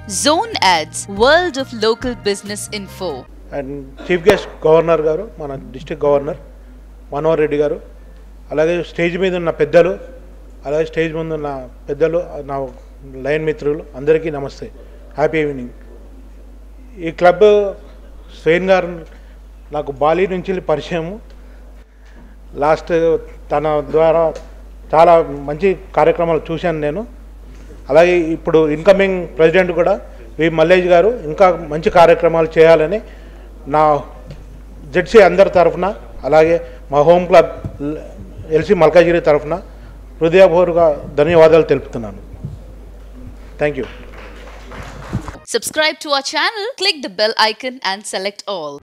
Zone Ads, World of Local Business Info. And chief guest governor గారు, మన district governor Manohar Reddy గారు, అలాగే stage మీద ఉన్న పెద్దలు, అలాగే స్టేజ్ ముందు ఉన్న పెద్దలు, నా లైన్ మిత్రులు అందరికీ నమస్తే, హ్యాపీ ఈవినింగ్. ఈ క్లబ్ స్వెయిన్ గారు నాకు బాలి నుంచి పరిచయము. లాస్ట్ తన ద్వారా చాలా మంచి కార్యక్రమాలు చూశాను నేను. అలాగే ఇప్పుడు ఇన్కమింగ్ ప్రెసిడెంట్ కూడా వి మల్లేష్ గారు ఇంకా మంచి కార్యక్రమాలు చేయాలని నా జెడ్సీ అందరి తరఫున, అలాగే మా హోమ్ క్లబ్ ఎల్సీ మల్కాజిగిరి తరఫున హృదయపూర్వక ధన్యవాదాలు తెలుపుతున్నాను. Thank you. Subscribe to our channel, click the bell icon and select all.